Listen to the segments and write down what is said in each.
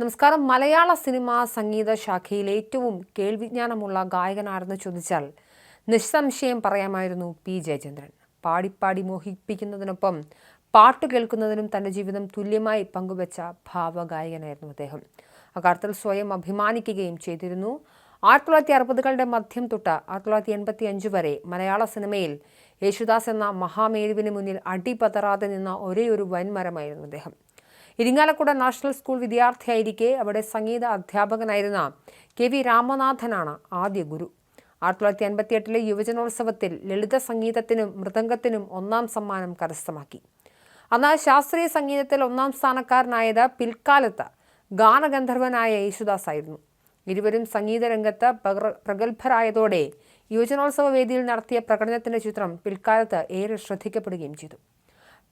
നമസ്കാരം. മലയാള സിനിമ സംഗീത ശാഖയിൽ ഏറ്റവും കേൾവിജ്ഞാനമുള്ള ഗായകനാരെന്ന് ചോദിച്ചാൽ നിസ്സംശയം പറയാമായിരുന്നു പി ജയചന്ദ്രൻ. പാടിപ്പാടി മോഹിപ്പിക്കുന്നതിനൊപ്പം പാട്ട് കേൾക്കുന്നതിനും തൻ്റെ ജീവിതം തുല്യമായി പങ്കുവച്ച ഭാവഗായകനായിരുന്നു അദ്ദേഹം. അക്കാര്യത്തിൽ സ്വയം അഭിമാനിക്കുകയും ചെയ്തിരുന്നു. 1960കളുടെ മധ്യം തൊട്ട് 1985 വരെ മലയാള സിനിമയിൽ യേശുദാസ് എന്ന മഹാമേരുവിന് മുന്നിൽ അടിപതറാതെ നിന്ന ഒരേയൊരു വൻമരമായിരുന്നു അദ്ദേഹം. ഇരിങ്ങാലക്കുട നാഷണൽ സ്കൂൾ വിദ്യാർത്ഥിയായിരിക്കെ അവിടെ സംഗീത അധ്യാപകനായിരുന്ന കെ വി രാമനാഥനാണ് ആദ്യ ഗുരു. 1958 യുവജനോത്സവത്തിൽ ലളിത സംഗീതത്തിനും മൃദംഗത്തിനും 1ാം സമ്മാനം കരസ്ഥമാക്കി. അന്ന് ശാസ്ത്രീയ സംഗീതത്തിൽ 1ാം സ്ഥാനക്കാരനായത് പിൽക്കാലത്ത് ഗാനഗന്ധർവനായ യേശുദാസ് ആയിരുന്നു. ഇരുവരും സംഗീത രംഗത്ത് പ്രഗത്ഭരായതോടെ യുവജനോത്സവ വേദിയിൽ നടത്തിയ പ്രകടനത്തിന്റെ ചിത്രം പിൽക്കാലത്ത് ഏറെ ശ്രദ്ധിക്കപ്പെടുകയും ചെയ്തു.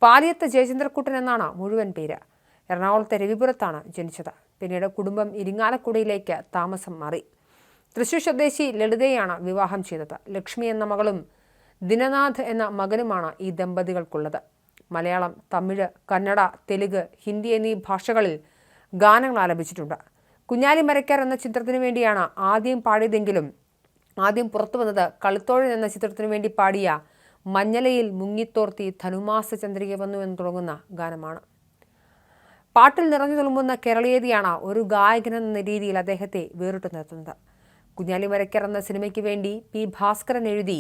പാലിയത്ത് ജയചന്ദ്രക്കുട്ടൻ എന്നാണ് മുഴുവൻ പേര്. എറണാകുളത്തെ രവിപുരത്താണ് ജനിച്ചത്. പിന്നീട് കുടുംബം ഇരിങ്ങാലക്കുടയിലേക്ക് താമസം മാറി. തൃശൂർ സ്വദേശി ലളിതയാണ് വിവാഹം ചെയ്തത്. ലക്ഷ്മി എന്ന മകളും ദിനനാഥ് എന്ന മകനുമാണ് ഈ ദമ്പതികൾക്കുള്ളത്. മലയാളം, തമിഴ്, കന്നഡ, തെലുങ്ക്, ഹിന്ദി എന്നീ ഭാഷകളിൽ ഗാനങ്ങൾ ആലപിച്ചിട്ടുണ്ട്. കുഞ്ഞാലി മരക്കാർ എന്ന ചിത്രത്തിനു വേണ്ടിയാണ് ആദ്യം പാടിയതെങ്കിലും ആദ്യം പുറത്തു വന്നത് കളിത്തോഴൻ എന്ന ചിത്രത്തിനു വേണ്ടി പാടിയ മഞ്ഞലയിൽ മുങ്ങിത്തോർത്തി ധനുമാസ ചന്ദ്രിക വന്നു എന്ന് തുടങ്ങുന്ന ഗാനമാണ്. പാട്ടിൽ നിറഞ്ഞു തുളുമ്പുന്ന കേരളീയതയാണ് ഒരു ഗായകനെന്ന രീതിയിൽ അദ്ദേഹത്തെ വേറിട്ടു നിർത്തുന്നത്. കുഞ്ഞാലി മരയ്ക്കർ എന്ന സിനിമയ്ക്ക് വേണ്ടി പി ഭാസ്കരൻ എഴുതി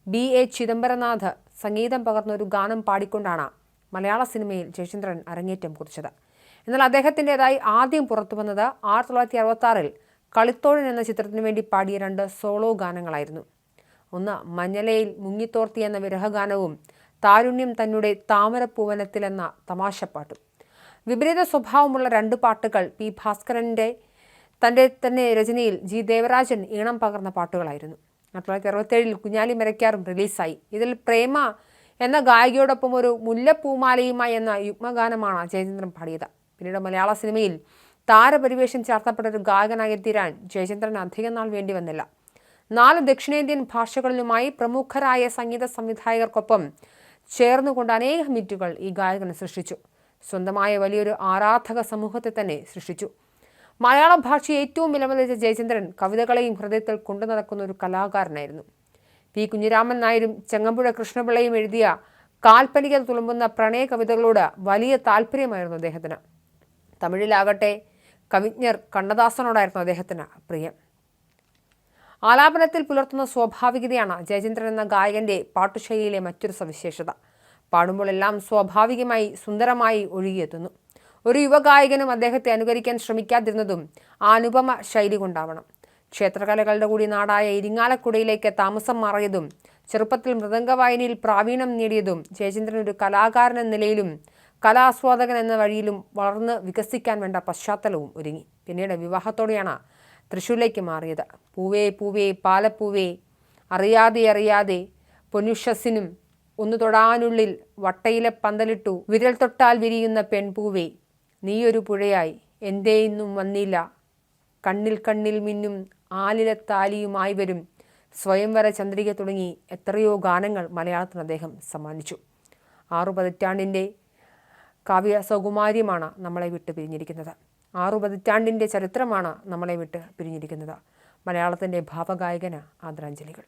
BA ചിദംബരനാഥ് സംഗീതം പകർന്ന ഒരു ഗാനം പാടിക്കൊണ്ടാണ് മലയാള സിനിമയിൽ ജയചന്ദ്രൻ അരങ്ങേറ്റം കുറിച്ചത്. എന്നാൽ അദ്ദേഹത്തിൻ്റെതായി ആദ്യം പുറത്തു വന്നത് 1966 കളിത്തോഴൻ എന്ന ചിത്രത്തിനു വേണ്ടി പാടിയ 2 സോളോ ഗാനങ്ങളായിരുന്നു. ഒന്ന് മഞ്ഞലയിൽ മുങ്ങിത്തോർത്തി എന്ന വിരഹഗാനവും താരുണ്യം തന്നെ താമരപ്പൂവനത്തിൽ എന്ന തമാശപ്പാട്ടും. വിപരീത സ്വഭാവമുള്ള 2 പാട്ടുകൾ പി ഭാസ്കരൻ്റെ തൻ്റെ തന്നെ രചനയിൽ G ദേവരാജൻ ഈണം പകർന്ന പാട്ടുകളായിരുന്നു. 1967 കുഞ്ഞാലി മരയ്ക്കാറും റിലീസായി. ഇതിൽ പ്രേമ എന്ന ഗായികയോടൊപ്പം ഒരു മുല്ലപ്പൂമാലയുമായി എന്ന യുഗ്മഗാനമാണ് ജയചന്ദ്രൻ പാടിയത്. പിന്നീട് മലയാള സിനിമയിൽ താരപരിവേഷം ചാർത്തപ്പെട്ട ഒരു ഗായകനായി തീരാൻ ജയചന്ദ്രൻ അധികം നാൾ വേണ്ടി വന്നില്ല. 4 ദക്ഷിണേന്ത്യൻ ഭാഷകളിലുമായി പ്രമുഖരായ സംഗീത സംവിധായകർക്കൊപ്പം ചേർന്നുകൊണ്ട് അനേകം ഹിറ്റുകൾ ഈ ഗായകൻ സൃഷ്ടിച്ചു. സ്വന്തമായ വലിയൊരു ആരാധക സമൂഹത്തെ തന്നെ സൃഷ്ടിച്ചു. മലയാള ഭാഷയെ ഏറ്റവും വിലമതിച്ച ജയചന്ദ്രൻ കവിതകളെയും ഹൃദയത്തിൽ കൊണ്ടു നടക്കുന്ന ഒരു കലാകാരനായിരുന്നു. പി കുഞ്ഞിരാമൻ നായരും ചെങ്ങമ്പുഴ കൃഷ്ണപിള്ളയും എഴുതിയ കാൽപ്പനിക തുളുമ്പുന്ന പ്രണയ കവിതകളോട് വലിയ താല്പര്യമായിരുന്നു അദ്ദേഹത്തിന്. തമിഴിലാകട്ടെ കവിജ്ഞർ കണ്ണദാസനോടായിരുന്നു അദ്ദേഹത്തിന് പ്രിയം. ആലാപനത്തിൽ പുലർത്തുന്ന സ്വാഭാവികതയാണ് ജയചന്ദ്രൻ എന്ന ഗായകന്റെ പാട്ടുശൈലിയിലെ മറ്റൊരു സവിശേഷത. പാടുമ്പോൾ എല്ലാം സ്വാഭാവികമായി സുന്ദരമായി ഒഴുകിയെത്തുന്നു. ഒരു യുവഗായകനും അദ്ദേഹത്തെ അനുകരിക്കാൻ ശ്രമിക്കാതിരുന്നതും ആ അനുപമ ശൈലി കൊണ്ടാവണം. ക്ഷേത്രകലകളുടെ കൂടി നാടായ ഇരിങ്ങാലക്കുടയിലേക്ക് താമസം മാറിയതും ചെറുപ്പത്തിൽ മൃദംഗവായനയിൽ പ്രാവീണ്യം നേടിയതും ജയചന്ദ്രൻ ഒരു കലാകാരൻ എന്ന നിലയിലും കലാസ്വാദകൻ എന്ന വഴിയിലും വളർന്ന് വികസിക്കാൻ വേണ്ട പശ്ചാത്തലവും ഒരുങ്ങി. പിന്നീട് വിവാഹത്തോടെയാണ് തൃശ്ശൂരിലേക്ക് മാറിയത്. പൂവേ പൂവേ പാലപ്പൂവേ അറിയാതെ അറിയാതെ പൊന്നുഷസിനും ഒന്ന് തൊടാനുള്ളിൽ വട്ടയിലെ പന്തലിട്ടു വിരൽ തൊട്ടാൽ വിരിയുന്ന പെൺപൂവേ നീയൊരു പുഴയായി എന്തേ ഇന്നും വന്നില്ല കണ്ണിൽ കണ്ണിൽ മിന്നും ആലിലത്താലിയുമായി വരും സ്വയംവര ചന്ദ്രിക തുടങ്ങി എത്രയോ ഗാനങ്ങൾ മലയാളത്തിന് അദ്ദേഹം സമ്മാനിച്ചു. 6 പതിറ്റാണ്ടിൻ്റെ കാവ്യ സൗകുമാര്യമാണ് നമ്മളെ വിട്ട് പിരിഞ്ഞിരിക്കുന്നത്. 6 പതിറ്റാണ്ടിൻ്റെ ചരിത്രമാണ് നമ്മളെ വിട്ട് പിരിഞ്ഞിരിക്കുന്നത്. മലയാളത്തിൻ്റെ ഭാവഗായകന് ആദരാഞ്ജലികൾ.